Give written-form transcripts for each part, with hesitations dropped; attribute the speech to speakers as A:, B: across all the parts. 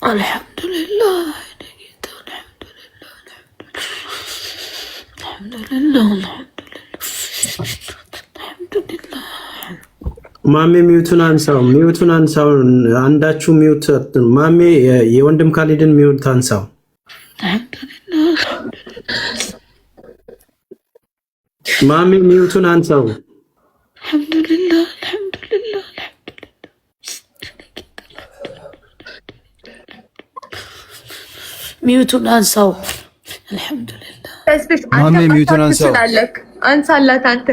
A: الحمد لله الحمد لله الحمد لله
B: ማሜ ሚውቱን አንሳው አንዳችሁ ሚውት ማሜ የወንድም ካሊድን ሚውት አንሳው ማሜ ሚውቱን አንሳው
A: الحمد لله ሚውቱን አንሳው አልহামዱሊላህ
C: ማሜ ሚውቱን አንሳው አንሳላት አንተ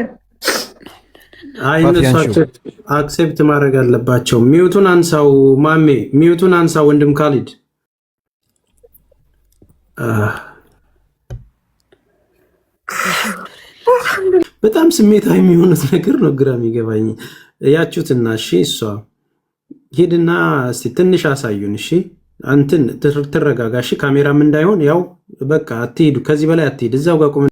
B: አይ እነሱ አክሴፕት ማድረግ አለባቸው ሚውቱን አንሳው ማሜ ሚውቱን አንሳው ወንድም ካሊድ በጣም ስሜታዊ የሚሆኑት ነገር ነው ግራ የሚገባኝ ያችሁትና እሺ እሷ ሄድና እስቲ ትንሽ አሳዩን እሺ አንተን ተረጋጋሽ ካሜራም እንዳይሆን ያው በቃ አትሄዱ ከዚህ በላይ አትሄድ እዛው ጋር ቆም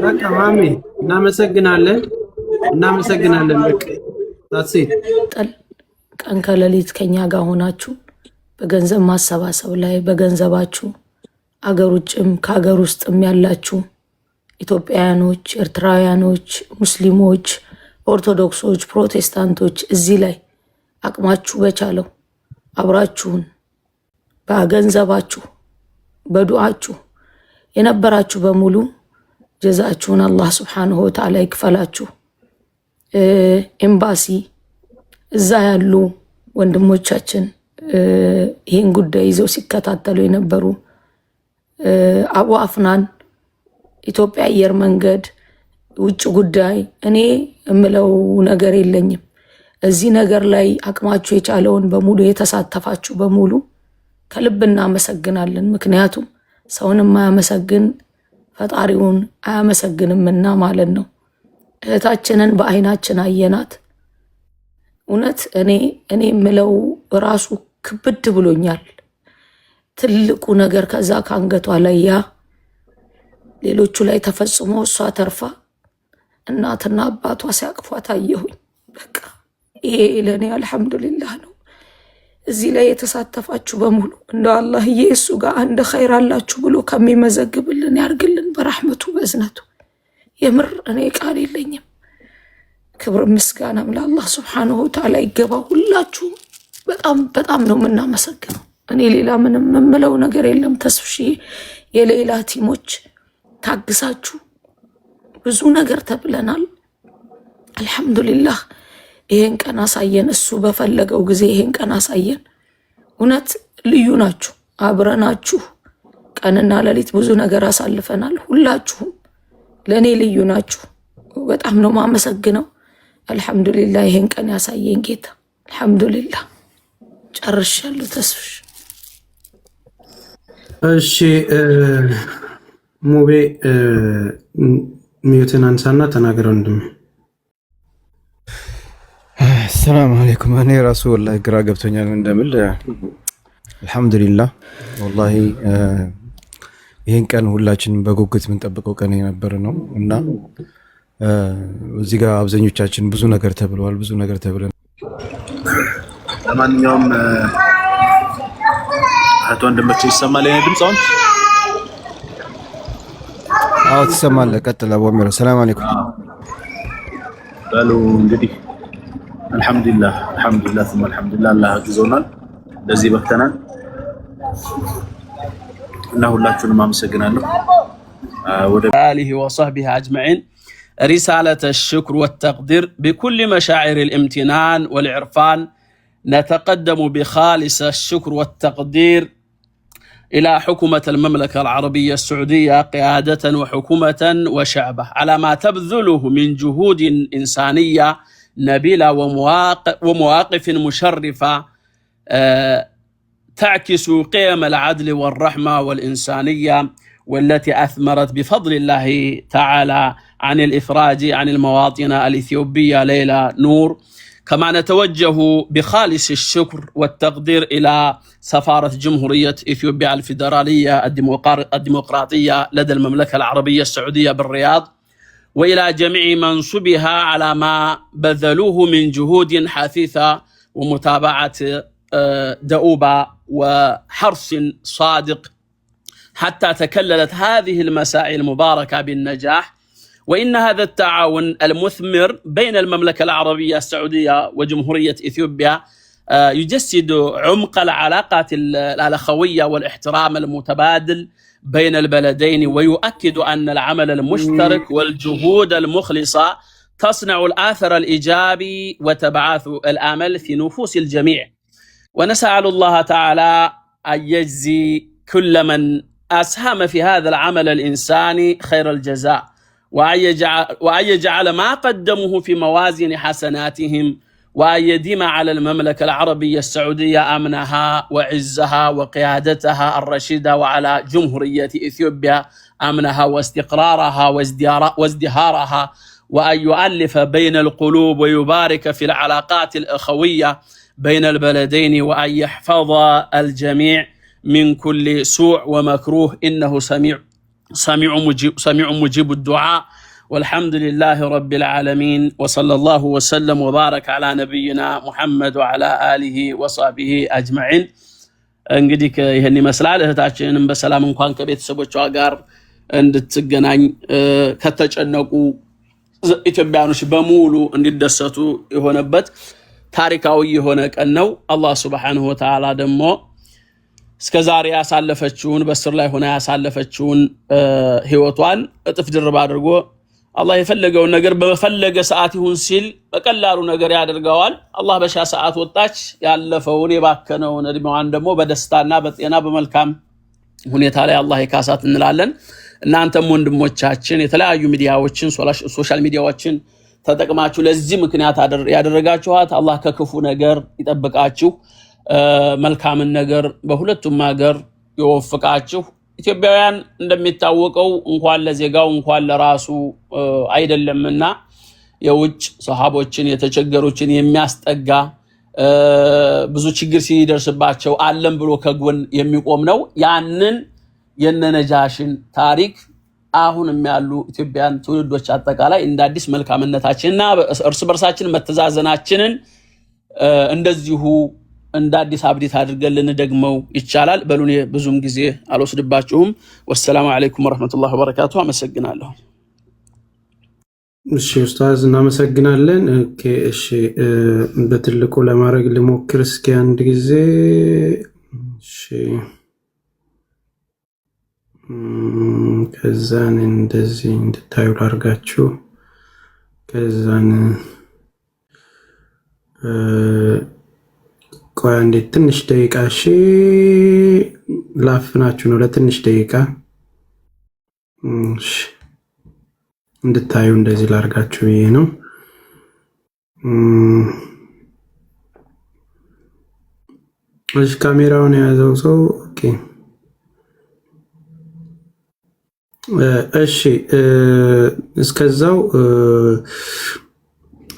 B: በቃ ማሚ እናመሰግናለን በቃ ታስይት
A: ቀን ከሌሊት ከኛ ጋር ሆናችሁ በገንዘብ ማሰባሰብ ላይ በገንዘባችሁ አገር ውጭም ከአገር ውስጥም ያላችሁ ኢትዮጵያውያኖች ኤርትራውያኖች ሙስሊሞች ኦርቶዶክሶች ፕሮቴስታንቶች እዚህ ላይ አቅማችሁ በቻለው አብራችሁን በገንዘባችሁ በዱዓችሁ የነበራችሁ በሙሉ ጀዛችሁን አላህ Subhanahu Wa Ta'ala ይክፈላችሁ ኤምባሲ እዛ ያሉ ወንድሞቻችን ይሄን ጉዳይ ይዘው ሲከታተሉ የነበሩ አቡ አፍናን ኢትዮጵያ አየር መንገድ ውጭ ጉዳይ እኔ እምለው ነገር የለኝም እዚህ ነገር ላይ አቅማችሁ የቻለውን በሙሉ የተሳተፋችሁ በሙሉ ከልብ እናመሰግናለን ምክንያቱም ሰውን የማያመሰግን ፈጣሪውን አያመሰግንምና ማለት ነው እህታችንን በአይናችን አየናት እውነት እኔ እምለው ራሱ ክብድ ብሎኛል ትልቁ ነገር ከዛ ካንገቷ ላይ ያ ሌሎቹ ላይ ተፈጽሞ እሷ ተርፋ እናትና አባቷ ሲያቅፏት አየሁኝ በቃ ይሄ ለኔ አልহামዱሊላህ ነው። እዚህ ላይ የተሳተፋችሁ በሙሉ እንደው አላህ ኢየሱ ጋር አንድ ኸይር አላችሁ ብሎ ከሚመዘግብልን ያርግልን በረህመቱ በእዝነቱ። የምር እኔ ቃል የለኝም። ክብር ምስጋናም ለአላህ ሱብሓነሁ ወተዓላ ይገባው። ሁላችሁ በጣም ነው የምናመሰግነው። እኔ ሌላ ምንም የምለው ነገር የለም። ተስፍሺ የሌላ ቲሞች ታግሳችሁ ብዙ ነገር ተብለናል። አልহামዱሊላህ ይሄን ቀን አሳየን። እሱ በፈለገው ጊዜ ይሄን ቀን አሳየን። እውነት ልዩ ናችሁ። አብረናችሁ ቀንና ሌሊት ብዙ ነገር አሳልፈናል። ሁላችሁም ለኔ ልዩ ናችሁ። በጣም ነው ማመሰግነው። አልহামዱሊላህ ይሄን ቀን ያሳየን ጌታ አልহামዱሊላህ። ጨርሻለሁ። ተስፍሽ
B: እሺ ሙቤ ሚዩትን አንሳና ተናገረው እንደም
D: ሰላም አለይኩም። እኔ ራሱ ወላሂ ግራ ገብቶኛል እንደምል አልহামዱሊላህ ወላሂ ይሄን ቀን ሁላችንም በጉጉት የምንጠብቀው ቀን የነበረ ነው እና እዚህ ጋር አብዛኞቻችን ብዙ ነገር ተብለዋል። ብዙ ነገር ተብለን
E: ለማንኛውም አቶ ወንድሞቼ ይሰማል የኔ ድምጽ አሁን?
D: አዎ ትሰማለህ። ቀጥል አቡ አሚር። ሰላም አለይኩም
E: በሉ እንግዲህ አልহামዱሊላህ ثم الحمدلله አላህ አግዞናል ለዚህ በተናል እና ሁላችሁንም አመሰግናለሁ። ወደ آله وصحبه أجمعين رسالة الشكر والتقدير بكل مشاعر الامتنان والعرفان نتقدم بخالص الشكر والتقدير إلى حكومة المملكة العربية السعودية قيادة وحكومة وشعبه على ما تبذله من جهود إنسانية نبيلة ومواقف مشرفة تعكس قيم العدل والرحمة والإنسانية والتي أثمرت بفضل الله تعالى عن الإفراج عن المواطن الإثيوبية ليلى نور. كما نتوجه بخالص الشكر والتقدير إلى سفارة جمهورية إثيوبيا الفيدرالية الديمقراطية لدى المملكة العربية السعودية بالرياض وإلى جميع منصبها على ما بذلوه من جهود حثيثة ومتابعة دؤوبة وحرص صادق حتى تكللت هذه المساعي المباركة بالنجاح. وإن هذا التعاون المثمر بين المملكة العربية السعودية وجمهورية إثيوبيا يجسد عمق العلاقات الأخوية والاحترام المتبادل بين البلدين ويؤكد أن العمل المشترك والجهود المخلصة تصنع الآثر الإيجابي وتبعث الآمل في نفوس الجميع. ونسأل الله تعالى أن يجزي كل من أسهم في هذا العمل الإنساني خير الجزاء وأن يجعل ما قدموه في موازين حسناتهم وأن يديم على المملكة العربية السعودية أمنها وعزها وقيادتها الرشيدة وعلى جمهورية إثيوبيا أمنها واستقرارها وازدهارها وأن يؤلف بين القلوب ويبارك في العلاقات الأخوية بين البلدين وأن يحفظ الجميع من كل سوء ومكروه إنه سميع مجيب الدعاء. والحمد لله رب العالمين وصلى الله وسلم وبارك على نبينا محمد وعلى آله وصحبه أجمعين. እንግዲህ ይሄን ይመስላል። እህታችንን በሰላም እንኳን ከቤተሰቦቿ ጋር እንድትገናኝ ከተጨነቁ ኢትዮጵያኖች በሙሉ እንዲደሰቱ የሆነበት ታሪካዊ የሆነ ቀን ነው። አላህ Subhanahu Wa Ta'ala ደግሞ እስከዛሬ ያሳለፈችውን በስር ላይ ሆነ ያሳለፈችውን ህይወቷን እጥፍ ድርብ አድርጎ አላህ የፈለገውን ነገር በፈለገ ሰዓት ይሁን ሲል በቀላሉ ነገር ያደርጋዋል። አላህ በሻ ሰዓት ወጣች ያለፈውን የባከነውን እድሜዋን ደግሞ በደስታና በጤና በመልካም ሁኔታ ላይ አላህ ይካሳት እንላለን። እናንተም ወንድሞቻችን የተለያዩ ሚዲያዎችን ሶሻል ሚዲያዎችን ተጠቅማችሁ ለዚህ ምክንያት ያደረጋችኋት አላህ ከክፉ ነገር ይጠብቃችሁ። መልካምን ነገር በሁለቱም ሀገር ይወፍቃችሁ። ኢትዮጵያውያን እንደሚታወቀው እንኳን ለዜጋው እንኳን ለራሱ አይደለምና የውጭ ሰሃቦችን የተቸገሩችን የሚያስጠጋ ብዙ ችግር ሲደርስባቸው አለም ብሎ ከጎን የሚቆም ነው። ያንን የነነጃሽን ታሪክ አሁንም ያሉ ኢትዮጵያን ትውልዶች አጠቃላይ እንደ አዲስ መልካምነታችንና እርስ በርሳችን መተዛዘናችንን እንደዚሁ እንደ አዲስ አብዴት አድርገን ልንደግመው ይቻላል። በሉኔ ብዙም ጊዜ አልወስድባችሁም። ወሰላሙ አለይኩም ወራህመቱላሂ ወበረካቱ። አመሰግናለሁ።
B: እሺ ኡስታዝ እናመሰግናለን። ኦኬ እሺ በትልቁ ለማድረግ ልሞክር እስኪ አንድ ጊዜ። እሺ ከዛን እንደዚህ እንድታዩ ላድርጋችሁ። ከዛን ቆይ አንዴ ትንሽ ደቂቃ እሺ ላፍናችሁ ነው ለትንሽ ደቂቃ። እሺ እንድታዩ እንደዚህ ላድርጋችሁ ይሄ ነው። እሺ ካሜራውን የያዘው ሰው ኦኬ እሺ እስከዛው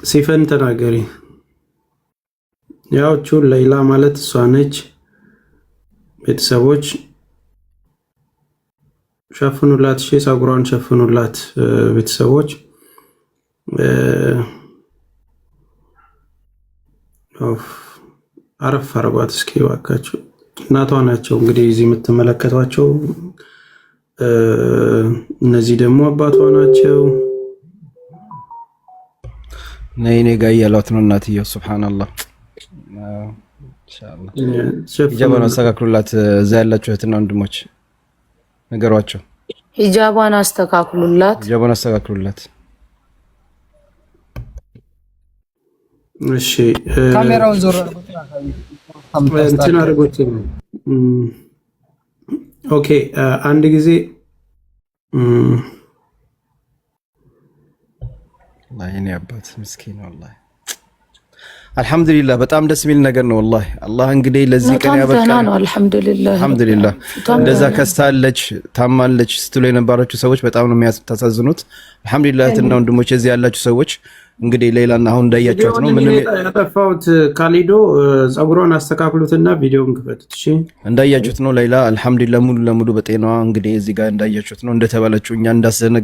B: ሲፈን ተናገሪ። ያው ሌላ ማለት እሷ ነች። ቤተሰቦች ሸፍኑላት፣ እሺ ፀጉሯን ሸፍኑላት ቤተሰቦች። አረፍ አርጓት እስኪ እባካችሁ። እናቷ ናቸው እንግዲህ እዚህ የምትመለከቷቸው። እነዚህ ደግሞ አባቷ ናቸው።
D: ነይኔ ጋር እያሏት ነው እናትየው። ሱብሃንአላህ ኢንሻአላህ ሂጃቧን አስተካክሉላት። እዛ ያላችሁ እህትና ወንድሞች ነገሯቸው፣
A: ሂጃቧን አስተካክሉላት፣
D: ሂጃቧን አስተካክሉላት።
B: እሺ
F: ካሜራውን ዞር
B: እንትን አድርጎት። ኦኬ አንድ ጊዜ
D: ወላሂ አባት ምስኪን ወላሂ አልহামዱሊላህ በጣም ደስ የሚል ነገር ነው ወላሂ። አላህ እንግዲህ ለዚህ ቀን ያበቃል። አልহামዱሊላህ እንደዛ ከስታለች ታማለች ስትሉ የነበራችሁ ሰዎች በጣም ነው የሚያሳዝኑት። አልহামዱሊላህ እና ወንድሞች እዚህ ያላችሁ ሰዎች እንግዲህ ሌላና አሁን እንዳያችሁት ነው። ምንም
B: ያጠፋውት ካሊዶ ፀጉሯን አስተካክሉትና ቪዲዮውን ክፈቱት። እሺ
D: እንዳያችሁት ነው ሌላ አልহামዱሊላህ ሙሉ ለሙሉ በጤናዋ እንግዲህ እዚህ ጋር እንዳያችሁት ነው። እንደተባለችው እኛ እንዳስዘነጋ